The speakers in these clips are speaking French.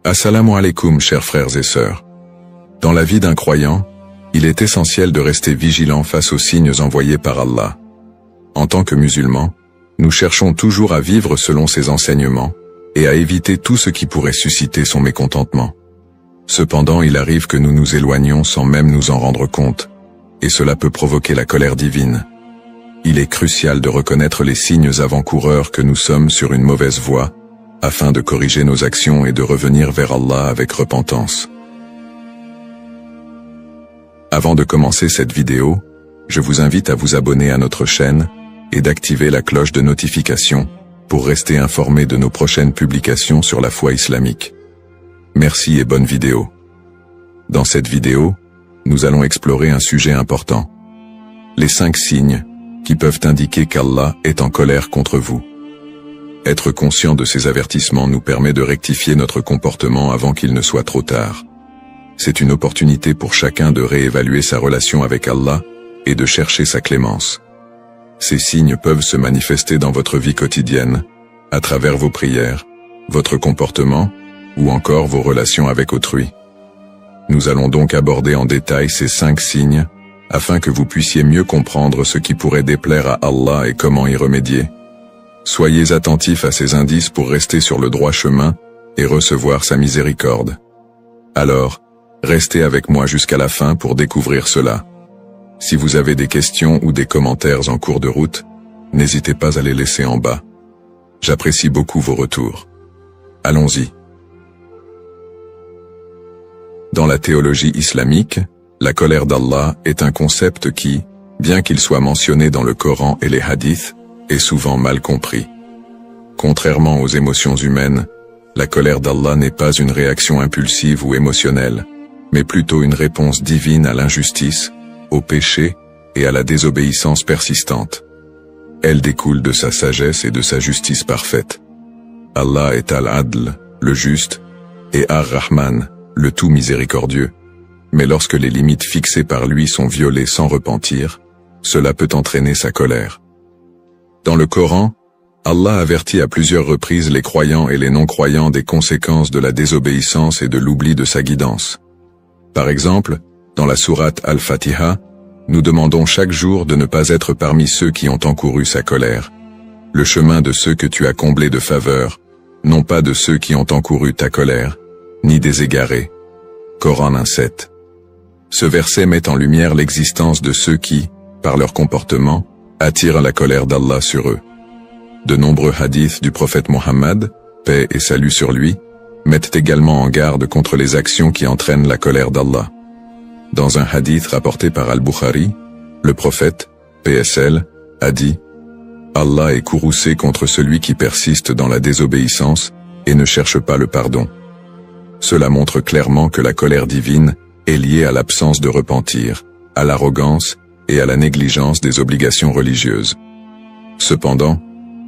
Assalamu alaikum, chers frères et sœurs. Dans la vie d'un croyant, il est essentiel de rester vigilant face aux signes envoyés par Allah. En tant que musulmans, nous cherchons toujours à vivre selon ses enseignements et à éviter tout ce qui pourrait susciter son mécontentement. Cependant, il arrive que nous nous éloignions sans même nous en rendre compte, et cela peut provoquer la colère divine. Il est crucial de reconnaître les signes avant-coureurs que nous sommes sur une mauvaise voie, afin de corriger nos actions et de revenir vers Allah avec repentance. Avant de commencer cette vidéo, je vous invite à vous abonner à notre chaîne et d'activer la cloche de notification pour rester informé de nos prochaines publications sur la foi islamique. Merci et bonne vidéo. Dans cette vidéo, nous allons explorer un sujet important. Les 5 signes qui peuvent indiquer qu'Allah est en colère contre vous. Être conscient de ces avertissements nous permet de rectifier notre comportement avant qu'il ne soit trop tard. C'est une opportunité pour chacun de réévaluer sa relation avec Allah et de chercher sa clémence. Ces signes peuvent se manifester dans votre vie quotidienne, à travers vos prières, votre comportement, ou encore vos relations avec autrui. Nous allons donc aborder en détail ces 5 signes, afin que vous puissiez mieux comprendre ce qui pourrait déplaire à Allah et comment y remédier. Soyez attentifs à ces indices pour rester sur le droit chemin et recevoir sa miséricorde. Alors, restez avec moi jusqu'à la fin pour découvrir cela. Si vous avez des questions ou des commentaires en cours de route, n'hésitez pas à les laisser en bas. J'apprécie beaucoup vos retours. Allons-y. Dans la théologie islamique, la colère d'Allah est un concept qui, bien qu'il soit mentionné dans le Coran et les hadiths, est souvent mal compris. Contrairement aux émotions humaines, la colère d'Allah n'est pas une réaction impulsive ou émotionnelle, mais plutôt une réponse divine à l'injustice, au péché et à la désobéissance persistante. Elle découle de sa sagesse et de sa justice parfaite. Allah est Al-Adl, le juste, et Ar-Rahman, le tout miséricordieux. Mais lorsque les limites fixées par lui sont violées sans repentir, cela peut entraîner sa colère. Dans le Coran, Allah avertit à plusieurs reprises les croyants et les non-croyants des conséquences de la désobéissance et de l'oubli de sa guidance. Par exemple, dans la sourate Al-Fatiha, nous demandons chaque jour de ne pas être parmi ceux qui ont encouru sa colère. Le chemin de ceux que tu as comblés de faveur, non pas de ceux qui ont encouru ta colère, ni des égarés. Coran 1:7. Ce verset met en lumière l'existence de ceux qui, par leur comportement, attirent la colère d'Allah sur eux. De nombreux hadiths du prophète Mohammed, paix et salut sur lui, mettent également en garde contre les actions qui entraînent la colère d'Allah. Dans un hadith rapporté par Al-Bukhari, le prophète, PSL, a dit « Allah est courroucé contre celui qui persiste dans la désobéissance et ne cherche pas le pardon. » Cela montre clairement que la colère divine est liée à l'absence de repentir, à l'arrogance et à la négligence des obligations religieuses. Cependant,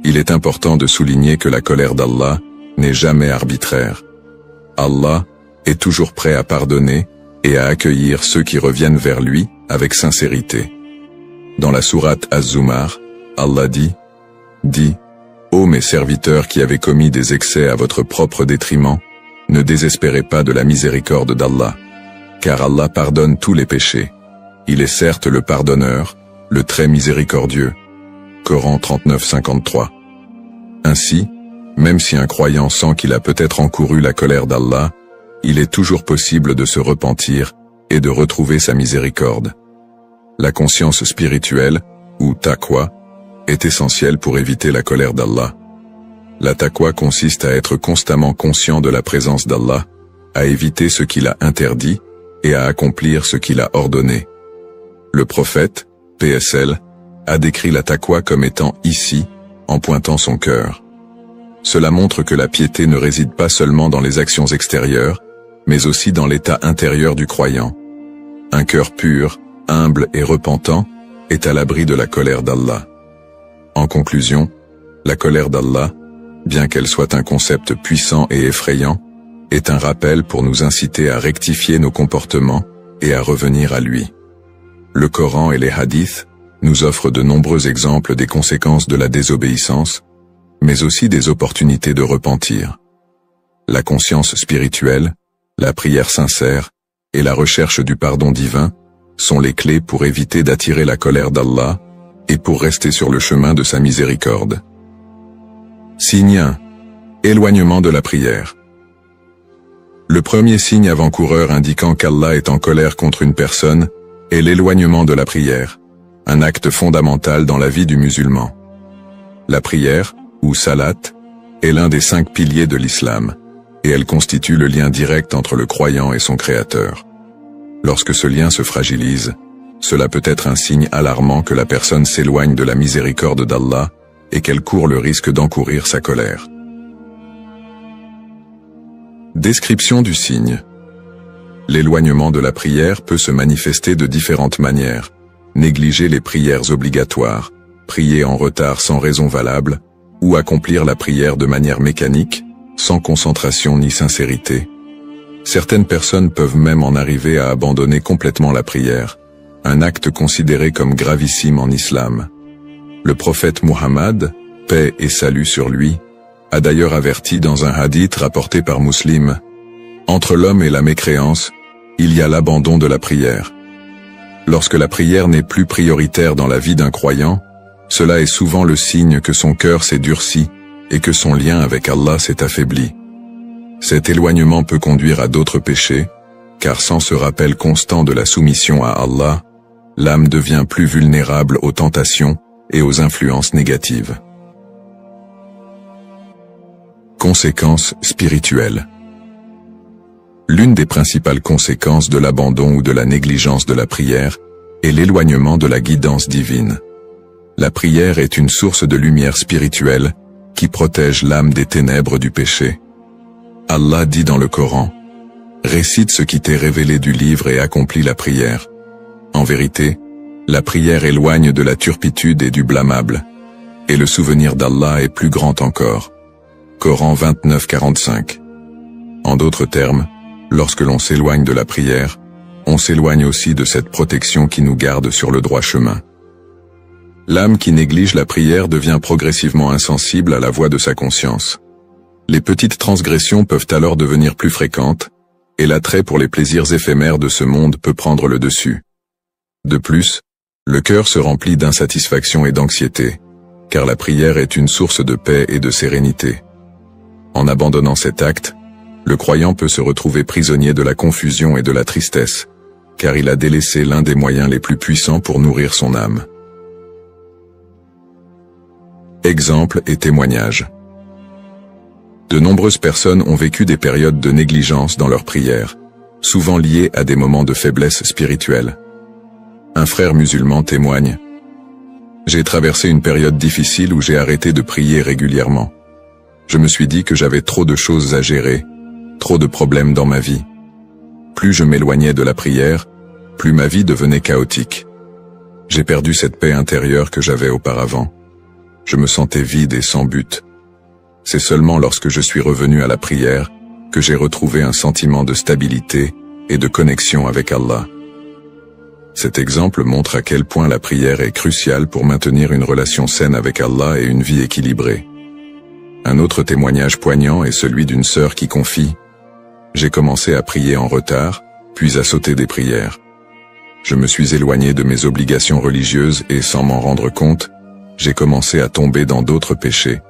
il est important de souligner que la colère d'Allah n'est jamais arbitraire. Allah est toujours prêt à pardonner et à accueillir ceux qui reviennent vers lui avec sincérité. Dans la sourate Az-Zumar, Allah dit « Ô mes serviteurs qui avez commis des excès à votre propre détriment, ne désespérez pas de la miséricorde d'Allah, car Allah pardonne tous les péchés. Il est certes le pardonneur, le très miséricordieux. » Coran 39:53. Ainsi, même si un croyant sent qu'il a peut-être encouru la colère d'Allah, il est toujours possible de se repentir et de retrouver sa miséricorde. La conscience spirituelle, ou taqwa, est essentielle pour éviter la colère d'Allah. La taqwa consiste à être constamment conscient de la présence d'Allah, à éviter ce qu'il a interdit et à accomplir ce qu'il a ordonné. Le prophète, PSL, a décrit la taqwa comme étant ici, en pointant son cœur. Cela montre que la piété ne réside pas seulement dans les actions extérieures, mais aussi dans l'état intérieur du croyant. Un cœur pur, humble et repentant est à l'abri de la colère d'Allah. En conclusion, la colère d'Allah, bien qu'elle soit un concept puissant et effrayant, est un rappel pour nous inciter à rectifier nos comportements et à revenir à lui. Le Coran et les hadiths nous offrent de nombreux exemples des conséquences de la désobéissance, mais aussi des opportunités de repentir. la conscience spirituelle, la prière sincère et la recherche du pardon divin sont les clés pour éviter d'attirer la colère d'Allah et pour rester sur le chemin de sa miséricorde. Signe 1. Éloignement de la prière. Le premier signe avant-coureur indiquant qu'Allah est en colère contre une personne est l'éloignement de la prière, un acte fondamental dans la vie du musulman. La prière, ou salat, est l'un des 5 piliers de l'islam, et elle constitue le lien direct entre le croyant et son créateur. Lorsque ce lien se fragilise, cela peut être un signe alarmant que la personne s'éloigne de la miséricorde d'Allah et qu'elle court le risque d'encourir sa colère. Description du signe. L'éloignement de la prière peut se manifester de différentes manières. Négliger les prières obligatoires, prier en retard sans raison valable, ou accomplir la prière de manière mécanique, sans concentration ni sincérité. Certaines personnes peuvent même en arriver à abandonner complètement la prière, un acte considéré comme gravissime en islam. Le prophète Muhammad, paix et salut sur lui, a d'ailleurs averti dans un hadith rapporté par Muslim: entre l'homme et la mécréance, il y a l'abandon de la prière. Lorsque la prière n'est plus prioritaire dans la vie d'un croyant, cela est souvent le signe que son cœur s'est durci et que son lien avec Allah s'est affaibli. Cet éloignement peut conduire à d'autres péchés, car sans ce rappel constant de la soumission à Allah, l'âme devient plus vulnérable aux tentations et aux influences négatives. Conséquences spirituelles. L'une des principales conséquences de l'abandon ou de la négligence de la prière est l'éloignement de la guidance divine. La prière est une source de lumière spirituelle qui protège l'âme des ténèbres du péché. Allah dit dans le Coran: « Récite ce qui t'est révélé du livre et accomplis la prière. En vérité, la prière éloigne de la turpitude et du blâmable, et le souvenir d'Allah est plus grand encore. » Coran 29-45. En d'autres termes, lorsque l'on s'éloigne de la prière, on s'éloigne aussi de cette protection qui nous garde sur le droit chemin. L'âme qui néglige la prière devient progressivement insensible à la voix de sa conscience. Les petites transgressions peuvent alors devenir plus fréquentes, et l'attrait pour les plaisirs éphémères de ce monde peut prendre le dessus. De plus, le cœur se remplit d'insatisfaction et d'anxiété, car la prière est une source de paix et de sérénité. En abandonnant cet acte, le croyant peut se retrouver prisonnier de la confusion et de la tristesse, car il a délaissé l'un des moyens les plus puissants pour nourrir son âme. Exemples et témoignages. De nombreuses personnes ont vécu des périodes de négligence dans leur prière, souvent liées à des moments de faiblesse spirituelle. Un frère musulman témoigne: « J'ai traversé une période difficile où j'ai arrêté de prier régulièrement. Je me suis dit que j'avais trop de choses à gérer, trop de problèmes dans ma vie. Plus je m'éloignais de la prière, plus ma vie devenait chaotique. J'ai perdu cette paix intérieure que j'avais auparavant. Je me sentais vide et sans but. C'est seulement lorsque je suis revenu à la prière que j'ai retrouvé un sentiment de stabilité et de connexion avec Allah. » Cet exemple montre à quel point la prière est cruciale pour maintenir une relation saine avec Allah et une vie équilibrée. Un autre témoignage poignant est celui d'une sœur qui confie: « J'ai commencé à prier en retard, puis à sauter des prières. Je me suis éloigné de mes obligations religieuses et, sans m'en rendre compte, j'ai commencé à tomber dans d'autres péchés.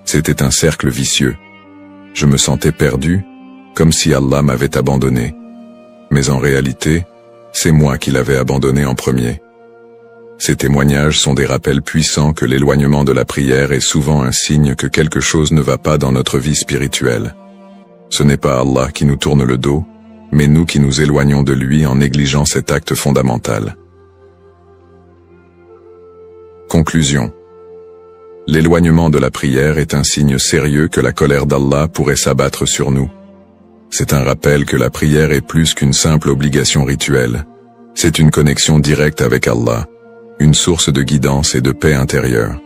C'était un cercle vicieux. Je me sentais perdu, comme si Allah m'avait abandonné. Mais en réalité, c'est moi qui l'avais abandonné en premier. » Ces témoignages sont des rappels puissants que l'éloignement de la prière est souvent un signe que quelque chose ne va pas dans notre vie spirituelle. Ce n'est pas Allah qui nous tourne le dos, mais nous qui nous éloignons de lui en négligeant cet acte fondamental. Conclusion. L'éloignement de la prière est un signe sérieux que la colère d'Allah pourrait s'abattre sur nous. C'est un rappel que la prière est plus qu'une simple obligation rituelle. C'est une connexion directe avec Allah, une source de guidance et de paix intérieure.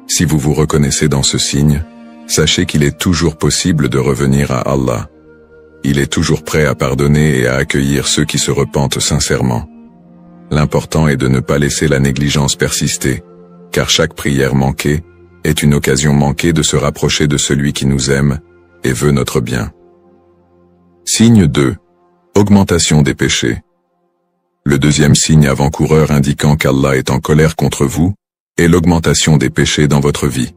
Si vous vous reconnaissez dans ce signe, sachez qu'il est toujours possible de revenir à Allah. Il est toujours prêt à pardonner et à accueillir ceux qui se repentent sincèrement. L'important est de ne pas laisser la négligence persister, car chaque prière manquée est une occasion manquée de se rapprocher de celui qui nous aime et veut notre bien. Signe 2. Augmentation des péchés. Le deuxième signe avant-coureur indiquant qu'Allah est en colère contre vous est l'augmentation des péchés dans votre vie.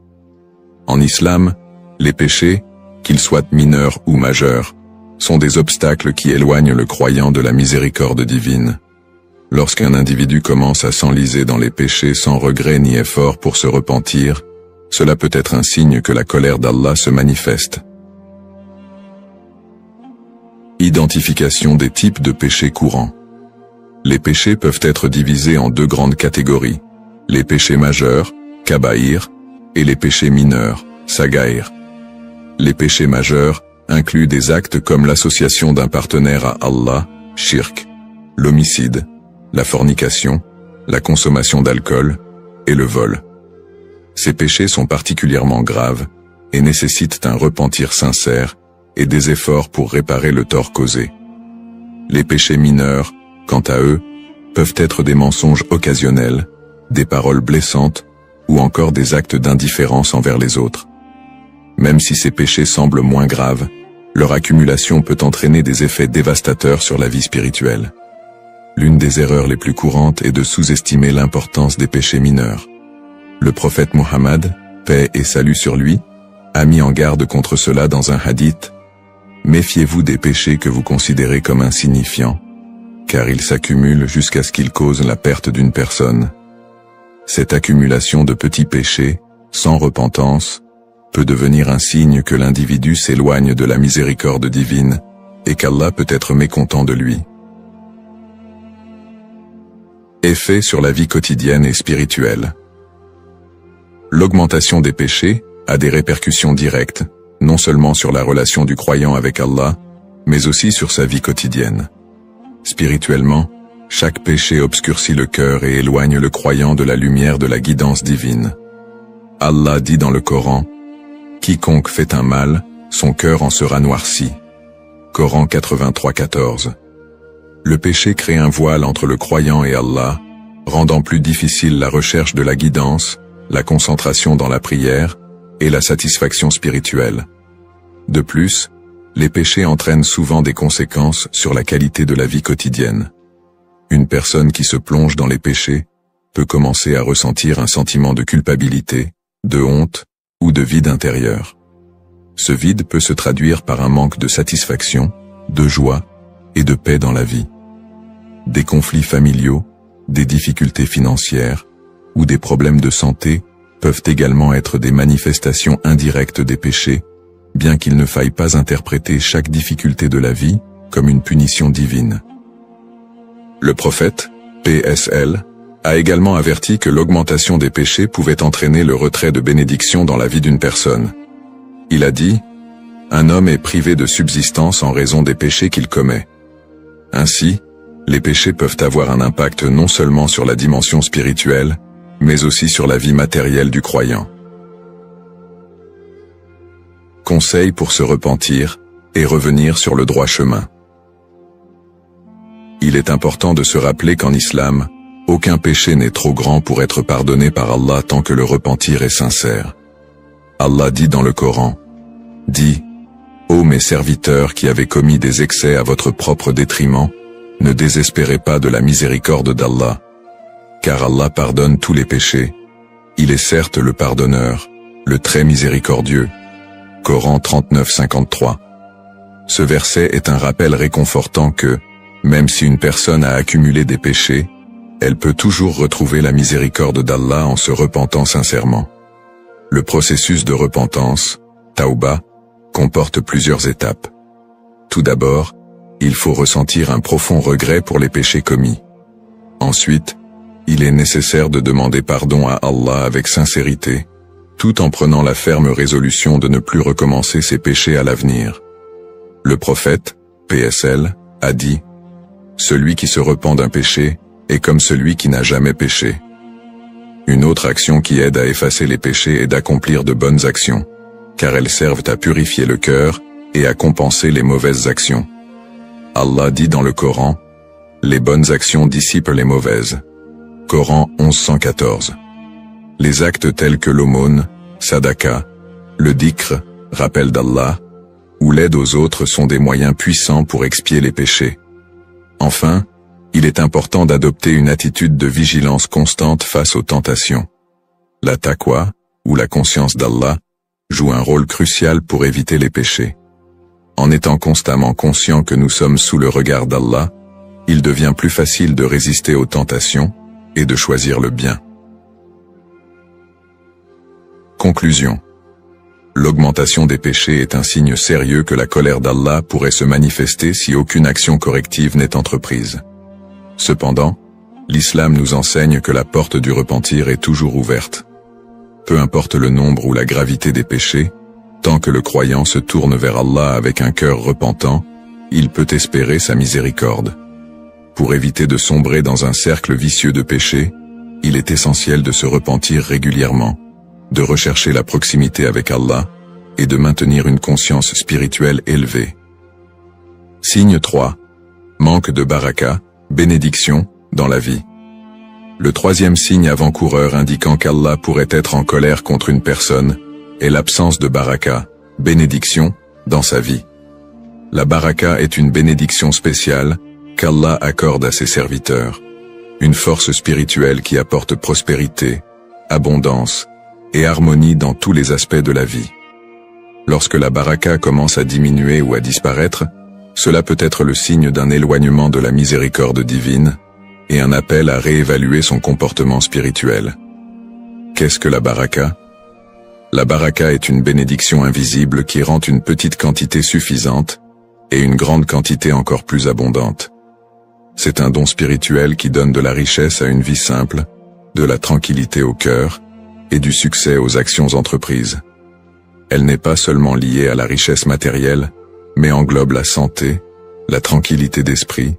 En islam, les péchés, qu'ils soient mineurs ou majeurs, sont des obstacles qui éloignent le croyant de la miséricorde divine. Lorsqu'un individu commence à s'enliser dans les péchés sans regret ni effort pour se repentir, cela peut être un signe que la colère d'Allah se manifeste. Identification des types de péchés courants. Les péchés peuvent être divisés en deux grandes catégories, les péchés majeurs, kabaïr, et les péchés mineurs, sagaïr. Les péchés majeurs incluent des actes comme l'association d'un partenaire à Allah, shirk, l'homicide, la fornication, la consommation d'alcool et le vol. Ces péchés sont particulièrement graves et nécessitent un repentir sincère et des efforts pour réparer le tort causé. Les péchés mineurs, quant à eux, peuvent être des mensonges occasionnels, des paroles blessantes ou encore des actes d'indifférence envers les autres. Même si ces péchés semblent moins graves, leur accumulation peut entraîner des effets dévastateurs sur la vie spirituelle. L'une des erreurs les plus courantes est de sous-estimer l'importance des péchés mineurs. Le prophète Muhammad, paix et salut sur lui, a mis en garde contre cela dans un hadith. Méfiez-vous des péchés que vous considérez comme insignifiants, car ils s'accumulent jusqu'à ce qu'ils causent la perte d'une personne. Cette accumulation de petits péchés, sans repentance, peut devenir un signe que l'individu s'éloigne de la miséricorde divine et qu'Allah peut être mécontent de lui. Effet sur la vie quotidienne et spirituelle. L'augmentation des péchés a des répercussions directes, non seulement sur la relation du croyant avec Allah, mais aussi sur sa vie quotidienne. Spirituellement, chaque péché obscurcit le cœur et éloigne le croyant de la lumière de la guidance divine. Allah dit dans le Coran, « Quiconque fait un mal, son cœur en sera noirci. » Coran 83-14. Le péché crée un voile entre le croyant et Allah, rendant plus difficile la recherche de la guidance, la concentration dans la prière et la satisfaction spirituelle. De plus, les péchés entraînent souvent des conséquences sur la qualité de la vie quotidienne. Une personne qui se plonge dans les péchés peut commencer à ressentir un sentiment de culpabilité, de honte ou de vide intérieur. Ce vide peut se traduire par un manque de satisfaction, de joie et de paix dans la vie. Des conflits familiaux, des difficultés financières ou des problèmes de santé peuvent également être des manifestations indirectes des péchés, bien qu'il ne faille pas interpréter chaque difficulté de la vie comme une punition divine. Le prophète, PSL, a également averti que l'augmentation des péchés pouvait entraîner le retrait de bénédiction dans la vie d'une personne. Il a dit, « Un homme est privé de subsistance en raison des péchés qu'il commet. » Ainsi, les péchés peuvent avoir un impact non seulement sur la dimension spirituelle, mais aussi sur la vie matérielle du croyant. Conseil pour se repentir et revenir sur le droit chemin. Il est important de se rappeler qu'en islam, aucun péché n'est trop grand pour être pardonné par Allah tant que le repentir est sincère. Allah dit dans le Coran, « Dis, ô mes serviteurs qui avez commis des excès à votre propre détriment, ne désespérez pas de la miséricorde d'Allah, car Allah pardonne tous les péchés. Il est certes le pardonneur, le très miséricordieux. » Coran 39-53. Ce verset est un rappel réconfortant que, même si une personne a accumulé des péchés, elle peut toujours retrouver la miséricorde d'Allah en se repentant sincèrement. Le processus de repentance, Tawbah, comporte plusieurs étapes. Tout d'abord, il faut ressentir un profond regret pour les péchés commis. Ensuite, il est nécessaire de demander pardon à Allah avec sincérité, tout en prenant la ferme résolution de ne plus recommencer ses péchés à l'avenir. Le prophète, PSL, a dit, « Celui qui se repent d'un péché est comme celui qui n'a jamais péché. » Une autre action qui aide à effacer les péchés est d'accomplir de bonnes actions, car elles servent à purifier le cœur et à compenser les mauvaises actions. Allah dit dans le Coran, « Les bonnes actions dissipent les mauvaises. » Coran 11-114. Les actes tels que l'aumône, sadaqa, le dhikr, rappel d'Allah, ou l'aide aux autres sont des moyens puissants pour expier les péchés. Enfin, il est important d'adopter une attitude de vigilance constante face aux tentations. La taqwa, ou la conscience d'Allah, joue un rôle crucial pour éviter les péchés. En étant constamment conscient que nous sommes sous le regard d'Allah, il devient plus facile de résister aux tentations et de choisir le bien. Conclusion. L'augmentation des péchés est un signe sérieux que la colère d'Allah pourrait se manifester si aucune action corrective n'est entreprise. Cependant, l'islam nous enseigne que la porte du repentir est toujours ouverte. Peu importe le nombre ou la gravité des péchés, tant que le croyant se tourne vers Allah avec un cœur repentant, il peut espérer sa miséricorde. Pour éviter de sombrer dans un cercle vicieux de péchés, il est essentiel de se repentir régulièrement, de rechercher la proximité avec Allah et de maintenir une conscience spirituelle élevée. Signe 3. Manque de baraka, bénédiction, dans la vie. Le troisième signe avant-coureur indiquant qu'Allah pourrait être en colère contre une personne est l'absence de baraka, bénédiction, dans sa vie. La baraka est une bénédiction spéciale qu'Allah accorde à ses serviteurs, une force spirituelle qui apporte prospérité, abondance et harmonie dans tous les aspects de la vie. Lorsque la baraka commence à diminuer ou à disparaître, cela peut être le signe d'un éloignement de la miséricorde divine et un appel à réévaluer son comportement spirituel. Qu'est-ce que la baraka? La baraka est une bénédiction invisible qui rend une petite quantité suffisante et une grande quantité encore plus abondante. C'est un don spirituel qui donne de la richesse à une vie simple, de la tranquillité au cœur et du succès aux actions entreprises. Elle n'est pas seulement liée à la richesse matérielle, mais englobe la santé, la tranquillité d'esprit,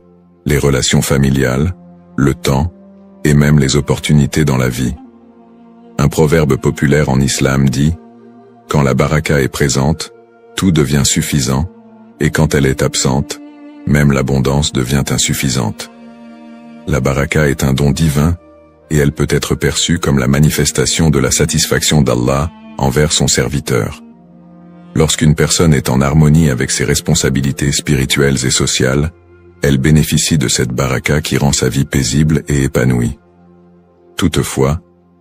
les relations familiales, le temps et même les opportunités dans la vie. Un proverbe populaire en islam dit « Quand la baraka est présente, tout devient suffisant, et quand elle est absente, même l'abondance devient insuffisante. » La baraka est un don divin, et elle peut être perçue comme la manifestation de la satisfaction d'Allah envers son serviteur. Lorsqu'une personne est en harmonie avec ses responsabilités spirituelles et sociales, elle bénéficie de cette baraka qui rend sa vie paisible et épanouie. Toutefois,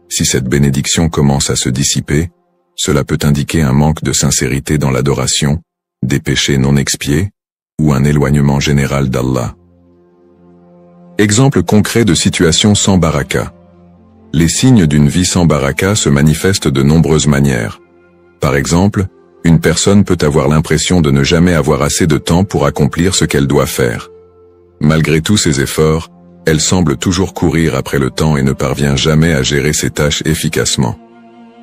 si cette bénédiction commence à se dissiper, cela peut indiquer un manque de sincérité dans l'adoration, des péchés non expiés, ou un éloignement général d'Allah. Exemple concret de situation sans baraka. Les signes d'une vie sans baraka se manifestent de nombreuses manières. Par exemple, une personne peut avoir l'impression de ne jamais avoir assez de temps pour accomplir ce qu'elle doit faire. Malgré tous ses efforts, elle semble toujours courir après le temps et ne parvient jamais à gérer ses tâches efficacement.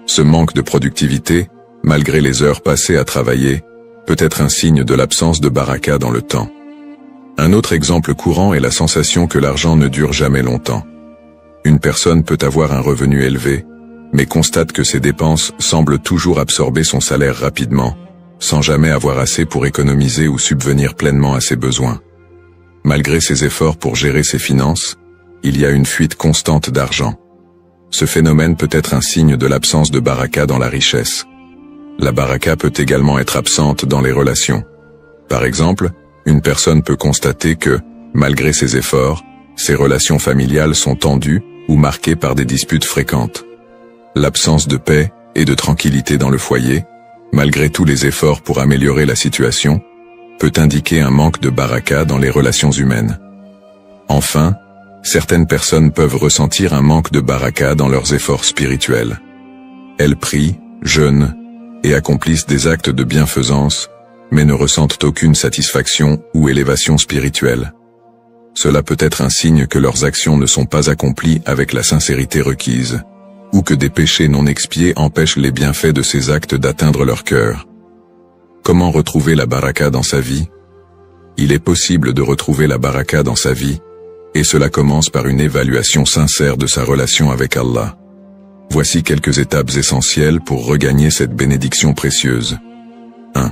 Ce manque de productivité, malgré les heures passées à travailler, peut être un signe de l'absence de baraka dans le temps. Un autre exemple courant est la sensation que l'argent ne dure jamais longtemps. Une personne peut avoir un revenu élevé, mais constate que ses dépenses semblent toujours absorber son salaire rapidement, sans jamais avoir assez pour économiser ou subvenir pleinement à ses besoins. Malgré ses efforts pour gérer ses finances, il y a une fuite constante d'argent. Ce phénomène peut être un signe de l'absence de baraka dans la richesse. La baraka peut également être absente dans les relations. Par exemple, une personne peut constater que, malgré ses efforts, ses relations familiales sont tendues ou marquées par des disputes fréquentes. L'absence de paix et de tranquillité dans le foyer, malgré tous les efforts pour améliorer la situation, peut indiquer un manque de baraka dans les relations humaines. Enfin, certaines personnes peuvent ressentir un manque de baraka dans leurs efforts spirituels. Elles prient, jeûnent et accomplissent des actes de bienfaisance, mais ne ressentent aucune satisfaction ou élévation spirituelle. Cela peut être un signe que leurs actions ne sont pas accomplies avec la sincérité requise, ou que des péchés non expiés empêchent les bienfaits de ces actes d'atteindre leur cœur. Comment retrouver la baraka dans sa vie? Il est possible de retrouver la baraka dans sa vie, et cela commence par une évaluation sincère de sa relation avec Allah. Voici quelques étapes essentielles pour regagner cette bénédiction précieuse. 1.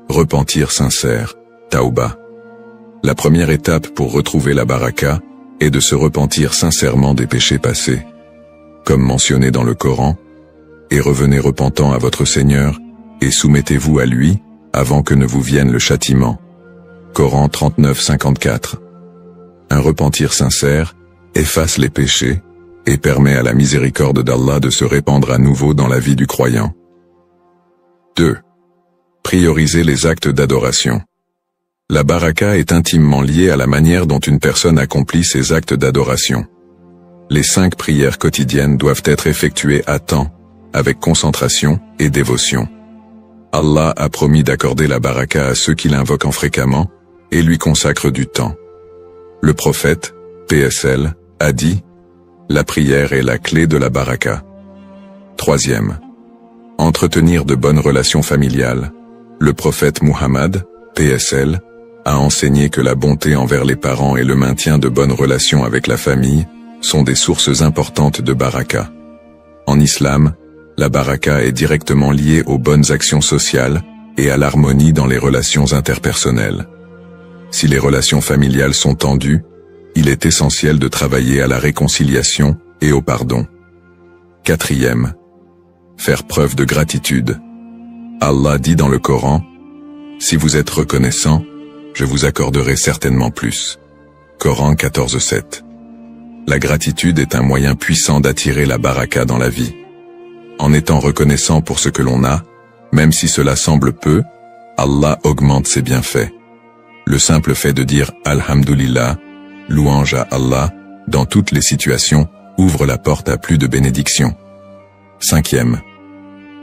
Repentir sincère, Tauba. La première étape pour retrouver la baraka est de se repentir sincèrement des péchés passés. Comme mentionné dans le Coran, et revenez repentant à votre Seigneur, et soumettez-vous à lui, avant que ne vous vienne le châtiment. Coran 39-54. Un repentir sincère efface les péchés et permet à la miséricorde d'Allah de se répandre à nouveau dans la vie du croyant. 2. Prioriser les actes d'adoration. La baraka est intimement liée à la manière dont une personne accomplit ses actes d'adoration. Les 5 prières quotidiennes doivent être effectuées à temps, avec concentration et dévotion. Allah a promis d'accorder la baraka à ceux qui l'invoquent fréquemment et lui consacrent du temps. Le prophète, PSL, a dit « La prière est la clé de la baraka ». 3. Entretenir de bonnes relations familiales. Le prophète Muhammad, PSL, a enseigné que la bonté envers les parents et le maintien de bonnes relations avec la famille sont des sources importantes de baraka. En islam, la baraka est directement liée aux bonnes actions sociales et à l'harmonie dans les relations interpersonnelles. Si les relations familiales sont tendues, il est essentiel de travailler à la réconciliation et au pardon. 4. Faire preuve de gratitude. Allah dit dans le Coran, « Si vous êtes reconnaissant, je vous accorderai certainement plus. » Coran 14-7. La gratitude est un moyen puissant d'attirer la baraka dans la vie. En étant reconnaissant pour ce que l'on a, même si cela semble peu, Allah augmente ses bienfaits. Le simple fait de dire « Alhamdulillah », louange à Allah, dans toutes les situations, ouvre la porte à plus de bénédictions. 5.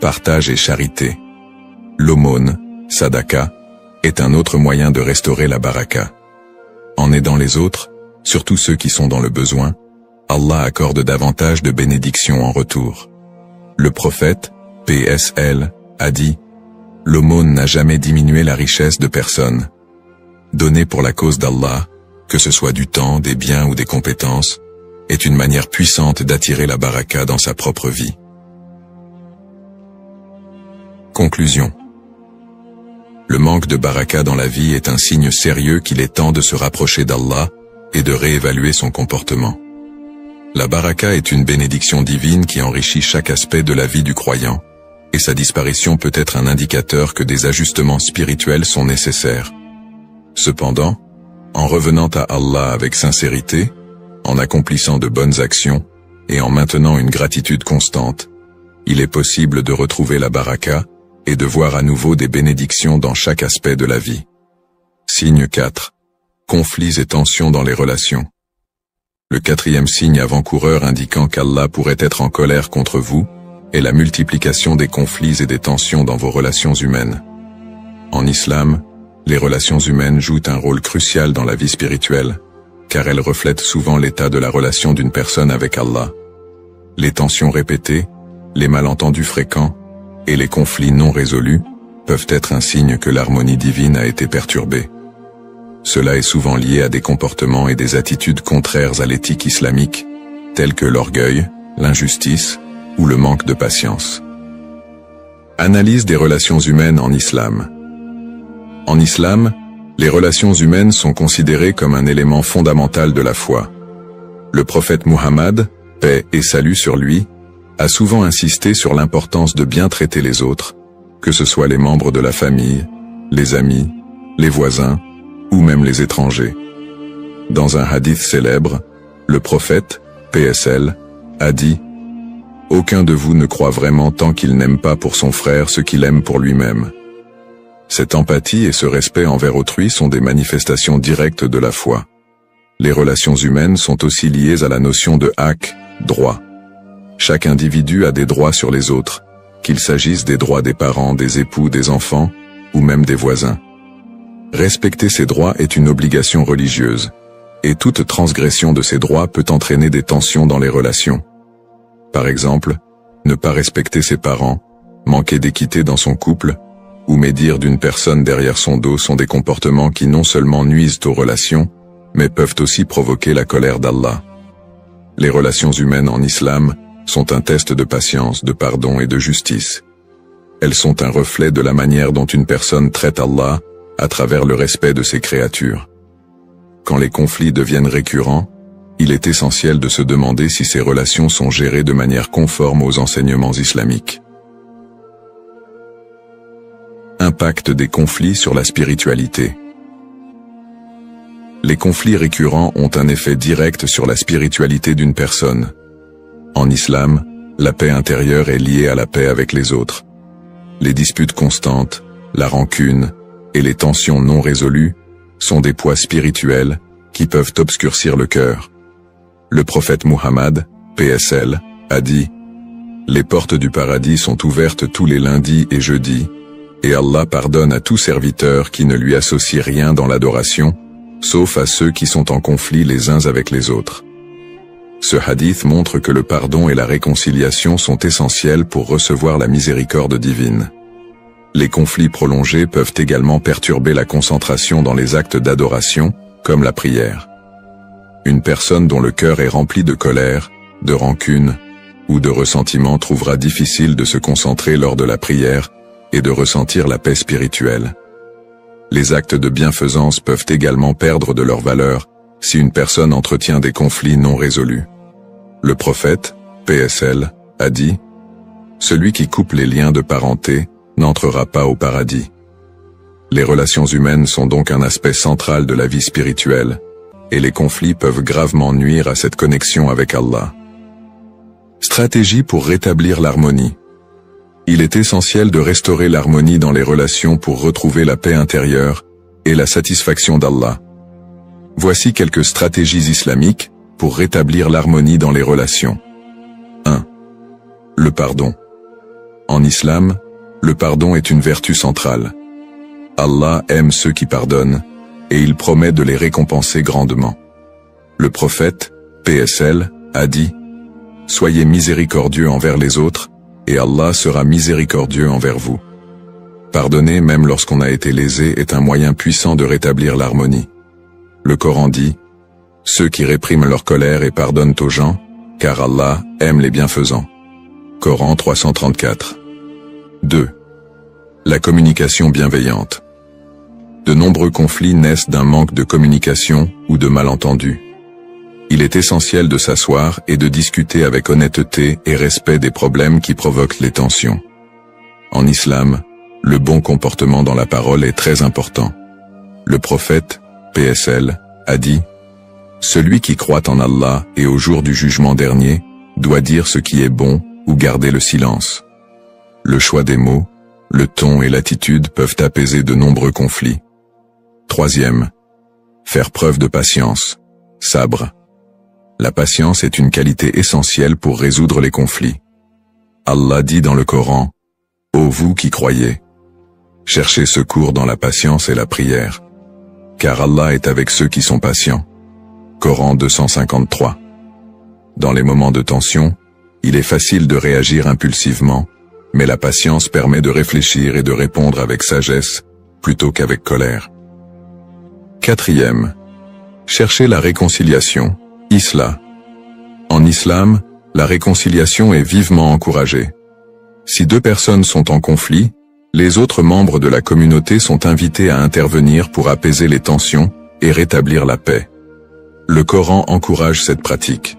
Partage et charité. L'aumône, sadaka, est un autre moyen de restaurer la baraka. En aidant les autres, surtout ceux qui sont dans le besoin, Allah accorde davantage de bénédictions en retour. Le prophète, PSL, a dit « L'aumône n'a jamais diminué la richesse de personne. Donner pour la cause d'Allah, que ce soit du temps, des biens ou des compétences, est une manière puissante d'attirer la baraka dans sa propre vie. » Conclusion. Le manque de baraka dans la vie est un signe sérieux qu'il est temps de se rapprocher d'Allah et de réévaluer son comportement. La baraka est une bénédiction divine qui enrichit chaque aspect de la vie du croyant, et sa disparition peut être un indicateur que des ajustements spirituels sont nécessaires. Cependant, en revenant à Allah avec sincérité, en accomplissant de bonnes actions et en maintenant une gratitude constante, il est possible de retrouver la baraka et de voir à nouveau des bénédictions dans chaque aspect de la vie. Signe 4. Conflits et tensions dans les relations. Le 4e signe avant-coureur indiquant qu'Allah pourrait être en colère contre vous est la multiplication des conflits et des tensions dans vos relations humaines. En islam, les relations humaines jouent un rôle crucial dans la vie spirituelle, car elles reflètent souvent l'état de la relation d'une personne avec Allah. Les tensions répétées, les malentendus fréquents et les conflits non résolus peuvent être un signe que l'harmonie divine a été perturbée. Cela est souvent lié à des comportements et des attitudes contraires à l'éthique islamique, tels que l'orgueil, l'injustice ou le manque de patience. Analyse des relations humaines en islam. En islam, les relations humaines sont considérées comme un élément fondamental de la foi. Le prophète Muhammad, paix et salut sur lui, a souvent insisté sur l'importance de bien traiter les autres, que ce soit les membres de la famille, les amis, les voisins, ou même les étrangers. Dans un hadith célèbre, le prophète, PSL, a dit « Aucun de vous ne croit vraiment tant qu'il n'aime pas pour son frère ce qu'il aime pour lui-même. » Cette empathie et ce respect envers autrui sont des manifestations directes de la foi. Les relations humaines sont aussi liées à la notion de haqq, droit. Chaque individu a des droits sur les autres, qu'il s'agisse des droits des parents, des époux, des enfants, ou même des voisins. Respecter ces droits est une obligation religieuse, et toute transgression de ces droits peut entraîner des tensions dans les relations. Par exemple, ne pas respecter ses parents, manquer d'équité dans son couple, ou médire d'une personne derrière son dos sont des comportements qui non seulement nuisent aux relations, mais peuvent aussi provoquer la colère d'Allah. Les relations humaines en islam sont un test de patience, de pardon et de justice. Elles sont un reflet de la manière dont une personne traite Allah à travers le respect de ses créatures. Quand les conflits deviennent récurrents, il est essentiel de se demander si ces relations sont gérées de manière conforme aux enseignements islamiques. Impact des conflits sur la spiritualité. Les conflits récurrents ont un effet direct sur la spiritualité d'une personne. En islam, la paix intérieure est liée à la paix avec les autres. Les disputes constantes, la rancune et les tensions non résolues sont des poids spirituels qui peuvent obscurcir le cœur. Le prophète Muhammad, PSL, a dit « Les portes du paradis sont ouvertes tous les lundis et jeudis, et Allah pardonne à tout serviteur qui ne lui associe rien dans l'adoration, sauf à ceux qui sont en conflit les uns avec les autres. » Ce hadith montre que le pardon et la réconciliation sont essentiels pour recevoir la miséricorde divine. Les conflits prolongés peuvent également perturber la concentration dans les actes d'adoration, comme la prière. Une personne dont le cœur est rempli de colère, de rancune ou de ressentiment trouvera difficile de se concentrer lors de la prière et de ressentir la paix spirituelle. Les actes de bienfaisance peuvent également perdre de leur valeur si une personne entretient des conflits non résolus. Le prophète, PSL, a dit « Celui qui coupe les liens de parenté n'entrera pas au paradis ». Les relations humaines sont donc un aspect central de la vie spirituelle, et les conflits peuvent gravement nuire à cette connexion avec Allah. Stratégie pour rétablir l'harmonie. Il est essentiel de restaurer l'harmonie dans les relations pour retrouver la paix intérieure et la satisfaction d'Allah. Voici quelques stratégies islamiques pour rétablir l'harmonie dans les relations. 1. Le pardon. En islam, le pardon est une vertu centrale. Allah aime ceux qui pardonnent, et il promet de les récompenser grandement. Le prophète, PSL, a dit « Soyez miséricordieux envers les autres, et Allah sera miséricordieux envers vous. » Pardonner même lorsqu'on a été lésé est un moyen puissant de rétablir l'harmonie. Le Coran dit « Ceux qui répriment leur colère et pardonnent aux gens, car Allah aime les bienfaisants. » Coran 334. 2. La communication bienveillante. De nombreux conflits naissent d'un manque de communication ou de malentendus. Il est essentiel de s'asseoir et de discuter avec honnêteté et respect des problèmes qui provoquent les tensions. En islam, le bon comportement dans la parole est très important. Le prophète, PSL, a dit « Celui qui croit en Allah et au jour du jugement dernier doit dire ce qui est bon ou garder le silence. » Le choix des mots, le ton et l'attitude peuvent apaiser de nombreux conflits. 3. Faire preuve de patience, sabre. La patience est une qualité essentielle pour résoudre les conflits. Allah dit dans le Coran « Ô vous qui croyez, cherchez secours dans la patience et la prière, car Allah est avec ceux qui sont patients. » Coran 253. Dans les moments de tension, il est facile de réagir impulsivement, mais la patience permet de réfléchir et de répondre avec sagesse, plutôt qu'avec colère. 4. Chercher la réconciliation, Islah. En islam, la réconciliation est vivement encouragée. Si deux personnes sont en conflit, les autres membres de la communauté sont invités à intervenir pour apaiser les tensions et rétablir la paix. Le Coran encourage cette pratique.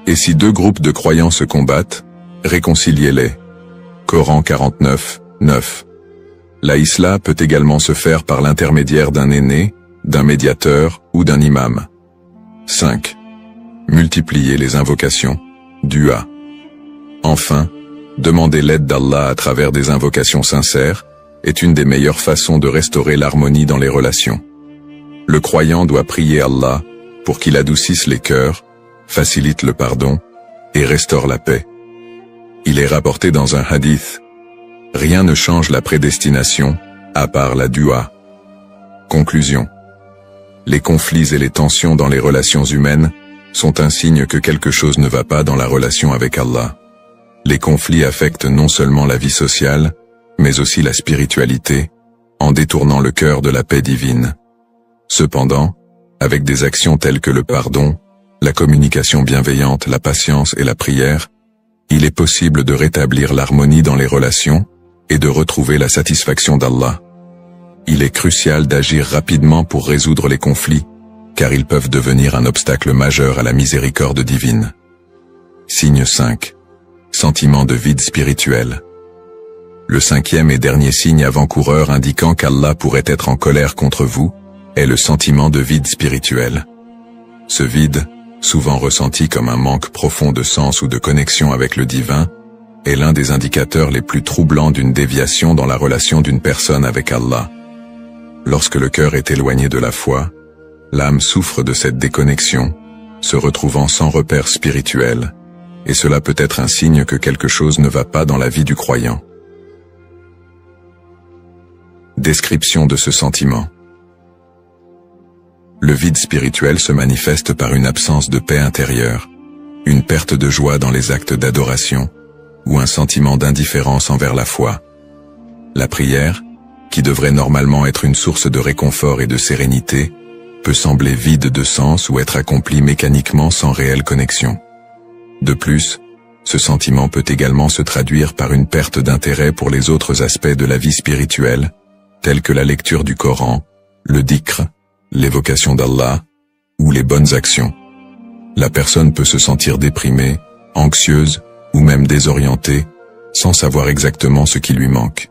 Et si deux groupes de croyants se combattent, réconciliez-les. Coran 49, 9. La Islah peut également se faire par l'intermédiaire d'un aîné, d'un médiateur ou d'un imam. 5. Multiplier les invocations, dua. Enfin, demander l'aide d'Allah à travers des invocations sincères est une des meilleures façons de restaurer l'harmonie dans les relations. Le croyant doit prier Allah pour qu'il adoucisse les cœurs, facilite le pardon et restaure la paix. Il est rapporté dans un hadith « Rien ne change la prédestination, à part la dua. » Conclusion. Les conflits et les tensions dans les relations humaines sont un signe que quelque chose ne va pas dans la relation avec Allah. Les conflits affectent non seulement la vie sociale, mais aussi la spiritualité, en détournant le cœur de la paix divine. Cependant, avec des actions telles que le pardon, la communication bienveillante, la patience et la prière, il est possible de rétablir l'harmonie dans les relations et de retrouver la satisfaction d'Allah. Il est crucial d'agir rapidement pour résoudre les conflits, car ils peuvent devenir un obstacle majeur à la miséricorde divine. Signe 5. Sentiment de vide spirituel. Le cinquième et dernier signe avant-coureur indiquant qu'Allah pourrait être en colère contre vous est le sentiment de vide spirituel. Ce vide, souvent ressenti comme un manque profond de sens ou de connexion avec le divin, est l'un des indicateurs les plus troublants d'une déviation dans la relation d'une personne avec Allah. Lorsque le cœur est éloigné de la foi, l'âme souffre de cette déconnexion, se retrouvant sans repère spirituel, et cela peut être un signe que quelque chose ne va pas dans la vie du croyant. Description de ce sentiment. Le vide spirituel se manifeste par une absence de paix intérieure, une perte de joie dans les actes d'adoration, ou un sentiment d'indifférence envers la foi. La prière, qui devrait normalement être une source de réconfort et de sérénité, peut sembler vide de sens ou être accomplie mécaniquement sans réelle connexion. De plus, ce sentiment peut également se traduire par une perte d'intérêt pour les autres aspects de la vie spirituelle, tels que la lecture du Coran, le dhikr, l'évocation d'Allah, ou les bonnes actions. La personne peut se sentir déprimée, anxieuse, ou même désorientée, sans savoir exactement ce qui lui manque.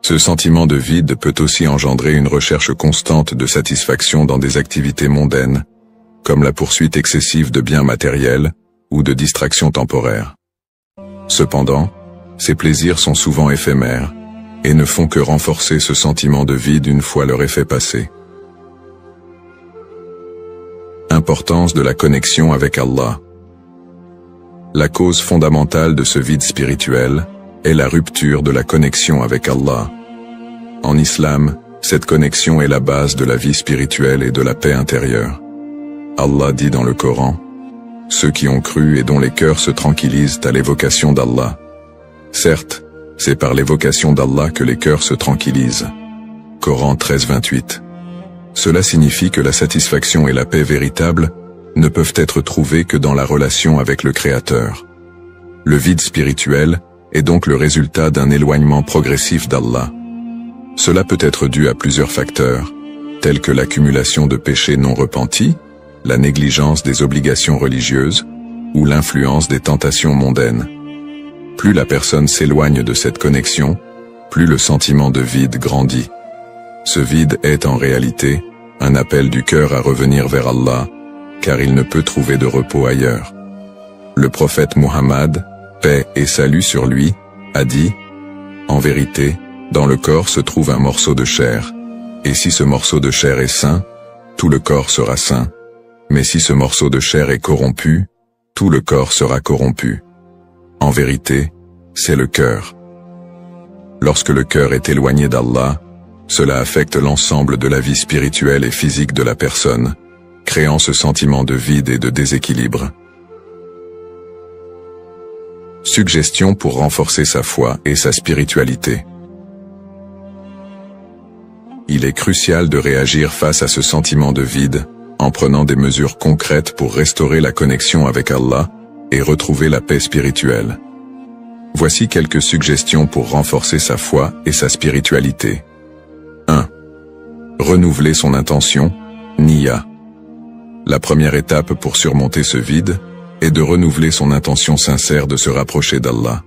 Ce sentiment de vide peut aussi engendrer une recherche constante de satisfaction dans des activités mondaines, comme la poursuite excessive de biens matériels ou de distractions temporaires. Cependant, ces plaisirs sont souvent éphémères et ne font que renforcer ce sentiment de vide une fois leur effet passé. Importance de la connexion avec Allah. La cause fondamentale de ce vide spirituel est la rupture de la connexion avec Allah. En islam, cette connexion est la base de la vie spirituelle et de la paix intérieure. Allah dit dans le Coran, « Ceux qui ont cru et dont les cœurs se tranquillisent à l'évocation d'Allah. » Certes, c'est par l'évocation d'Allah que les cœurs se tranquillisent. Coran 13:28. Cela signifie que la satisfaction et la paix véritable ne peuvent être trouvées que dans la relation avec le Créateur. Le vide spirituel est donc le résultat d'un éloignement progressif d'Allah. Cela peut être dû à plusieurs facteurs, tels que l'accumulation de péchés non repentis, la négligence des obligations religieuses, ou l'influence des tentations mondaines. Plus la personne s'éloigne de cette connexion, plus le sentiment de vide grandit. Ce vide est en réalité un appel du cœur à revenir vers Allah, car il ne peut trouver de repos ailleurs. Le prophète Muhammad, paix et salut sur lui, a dit « En vérité, dans le corps se trouve un morceau de chair, et si ce morceau de chair est sain, tout le corps sera sain, mais si ce morceau de chair est corrompu, tout le corps sera corrompu. En vérité, c'est le cœur. » Lorsque le cœur est éloigné d'Allah, cela affecte l'ensemble de la vie spirituelle et physique de la personne, créant ce sentiment de vide et de déséquilibre. Suggestions pour renforcer sa foi et sa spiritualité. Il est crucial de réagir face à ce sentiment de vide, en prenant des mesures concrètes pour restaurer la connexion avec Allah et retrouver la paix spirituelle. Voici quelques suggestions pour renforcer sa foi et sa spiritualité. 1. Renouveler son intention, Niyya. La première étape pour surmonter ce vide est de renouveler son intention sincère de se rapprocher d'Allah.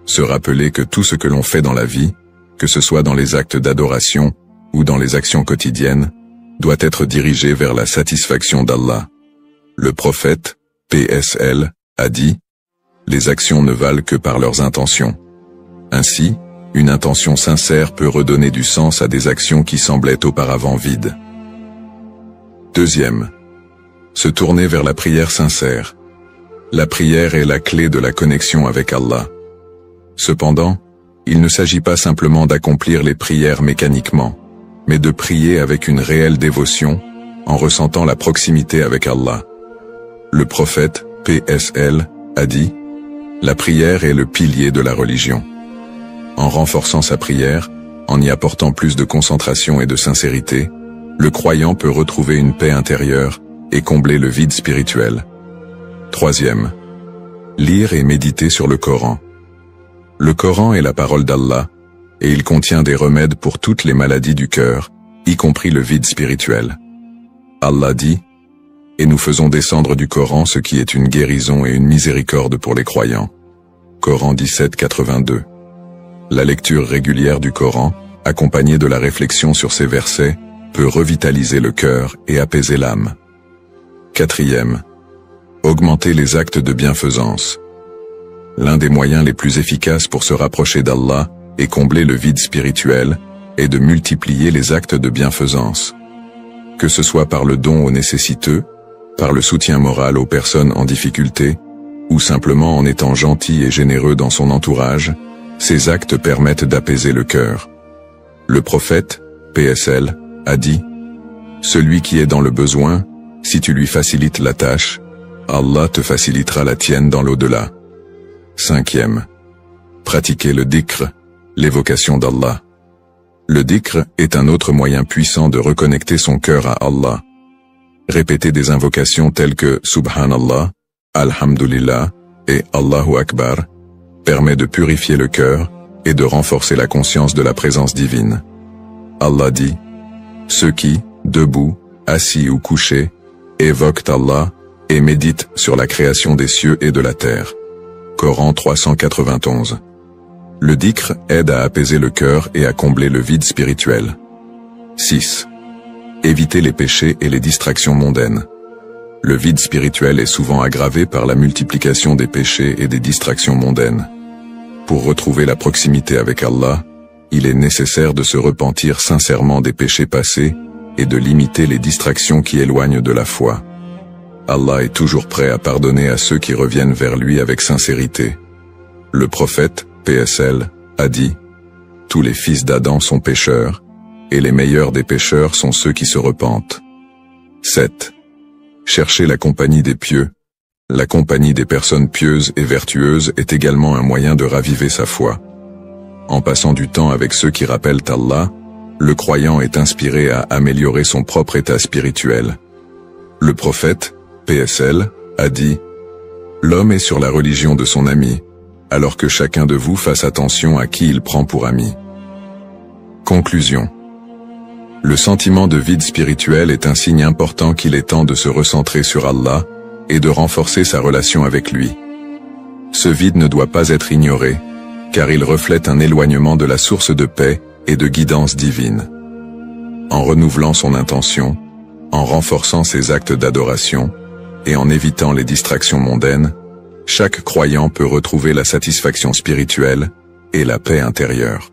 Se rappeler que tout ce que l'on fait dans la vie, que ce soit dans les actes d'adoration ou dans les actions quotidiennes, doit être dirigé vers la satisfaction d'Allah. Le prophète, PSL, a dit « Les actions ne valent que par leurs intentions. » Ainsi, une intention sincère peut redonner du sens à des actions qui semblaient auparavant vides. Deuxième, se tourner vers la prière sincère. La prière est la clé de la connexion avec Allah. Cependant, il ne s'agit pas simplement d'accomplir les prières mécaniquement, mais de prier avec une réelle dévotion, en ressentant la proximité avec Allah. Le prophète, PSL, a dit « La prière est le pilier de la religion. » En renforçant sa prière, en y apportant plus de concentration et de sincérité, le croyant peut retrouver une paix intérieure et combler le vide spirituel. Troisième, lire et méditer sur le Coran. Le Coran est la parole d'Allah, et il contient des remèdes pour toutes les maladies du cœur, y compris le vide spirituel. Allah dit « Et nous faisons descendre du Coran ce qui est une guérison et une miséricorde pour les croyants. » Coran 17:82. La lecture régulière du Coran, accompagnée de la réflexion sur ces versets, peut revitaliser le cœur et apaiser l'âme. 4e. Augmenter les actes de bienfaisance. L'un des moyens les plus efficaces pour se rapprocher d'Allah et combler le vide spirituel est de multiplier les actes de bienfaisance. Que ce soit par le don aux nécessiteux, par le soutien moral aux personnes en difficulté, ou simplement en étant gentil et généreux dans son entourage, ces actes permettent d'apaiser le cœur. Le prophète, PSL, a dit « Celui qui est dans le besoin, si tu lui facilites la tâche, Allah te facilitera la tienne dans l'au-delà. » 5e. Pratiquer le dhikr, l'évocation d'Allah. Le dhikr est un autre moyen puissant de reconnecter son cœur à Allah. Répéter des invocations telles que Subhanallah, Alhamdulillah et Allahu Akbar permet de purifier le cœur et de renforcer la conscience de la présence divine. Allah dit « Ceux qui, debout, assis ou couchés, évoquent Allah et méditent sur la création des cieux et de la terre. » Coran 391. Le dhikr aide à apaiser le cœur et à combler le vide spirituel. 6. Éviter les péchés et les distractions mondaines. Le vide spirituel est souvent aggravé par la multiplication des péchés et des distractions mondaines. Pour retrouver la proximité avec Allah, il est nécessaire de se repentir sincèrement des péchés passés et de limiter les distractions qui éloignent de la foi. Allah est toujours prêt à pardonner à ceux qui reviennent vers lui avec sincérité. Le prophète, PSL, a dit « Tous les fils d'Adam sont pécheurs, et les meilleurs des pécheurs sont ceux qui se repentent. » 7. Chercher la compagnie des pieux. La compagnie des personnes pieuses et vertueuses est également un moyen de raviver sa foi. En passant du temps avec ceux qui rappellent Allah, le croyant est inspiré à améliorer son propre état spirituel. Le prophète, PSL, a dit « L'homme est sur la religion de son ami, alors que chacun de vous fasse attention à qui il prend pour ami. » Conclusion. Le sentiment de vide spirituel est un signe important qu'il est temps de se recentrer sur Allah et de renforcer sa relation avec lui. Ce vide ne doit pas être ignoré, car il reflète un éloignement de la source de paix et de guidance divine. En renouvelant son intention, en renforçant ses actes d'adoration et en évitant les distractions mondaines, chaque croyant peut retrouver la satisfaction spirituelle et la paix intérieure.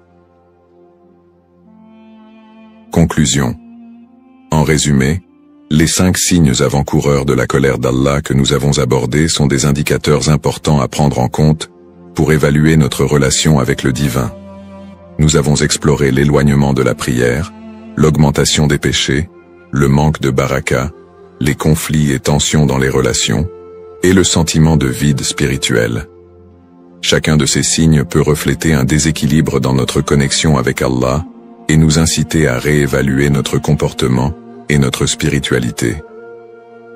Conclusion. En résumé, les 5 signes avant-coureurs de la colère d'Allah que nous avons abordés sont des indicateurs importants à prendre en compte pour évaluer notre relation avec le divin. Nous avons exploré l'éloignement de la prière, l'augmentation des péchés, le manque de baraka, les conflits et tensions dans les relations, et le sentiment de vide spirituel. Chacun de ces signes peut refléter un déséquilibre dans notre connexion avec Allah et nous inciter à réévaluer notre comportement et notre spiritualité.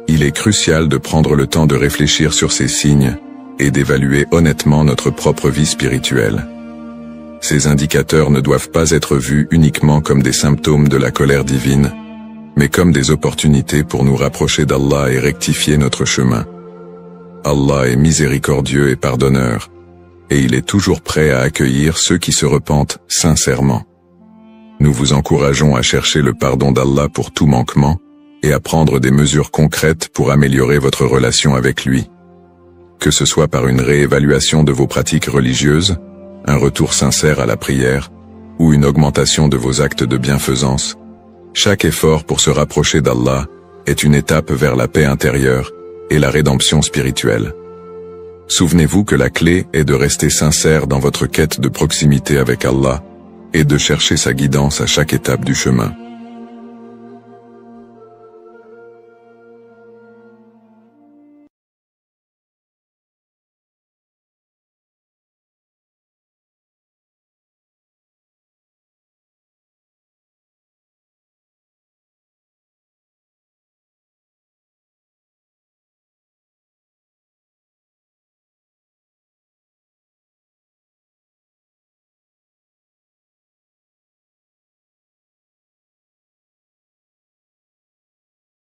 Il est crucial de prendre le temps de réfléchir sur ces signes et d'évaluer honnêtement notre propre vie spirituelle. Ces indicateurs ne doivent pas être vus uniquement comme des symptômes de la colère divine, mais comme des opportunités pour nous rapprocher d'Allah et rectifier notre chemin. Allah est miséricordieux et pardonneur, et il est toujours prêt à accueillir ceux qui se repentent sincèrement. Nous vous encourageons à chercher le pardon d'Allah pour tout manquement et à prendre des mesures concrètes pour améliorer votre relation avec lui. Que ce soit par une réévaluation de vos pratiques religieuses, un retour sincère à la prière ou une augmentation de vos actes de bienfaisance, chaque effort pour se rapprocher d'Allah est une étape vers la paix intérieure et la rédemption spirituelle. Souvenez-vous que la clé est de rester sincère dans votre quête de proximité avec Allah et de chercher sa guidance à chaque étape du chemin.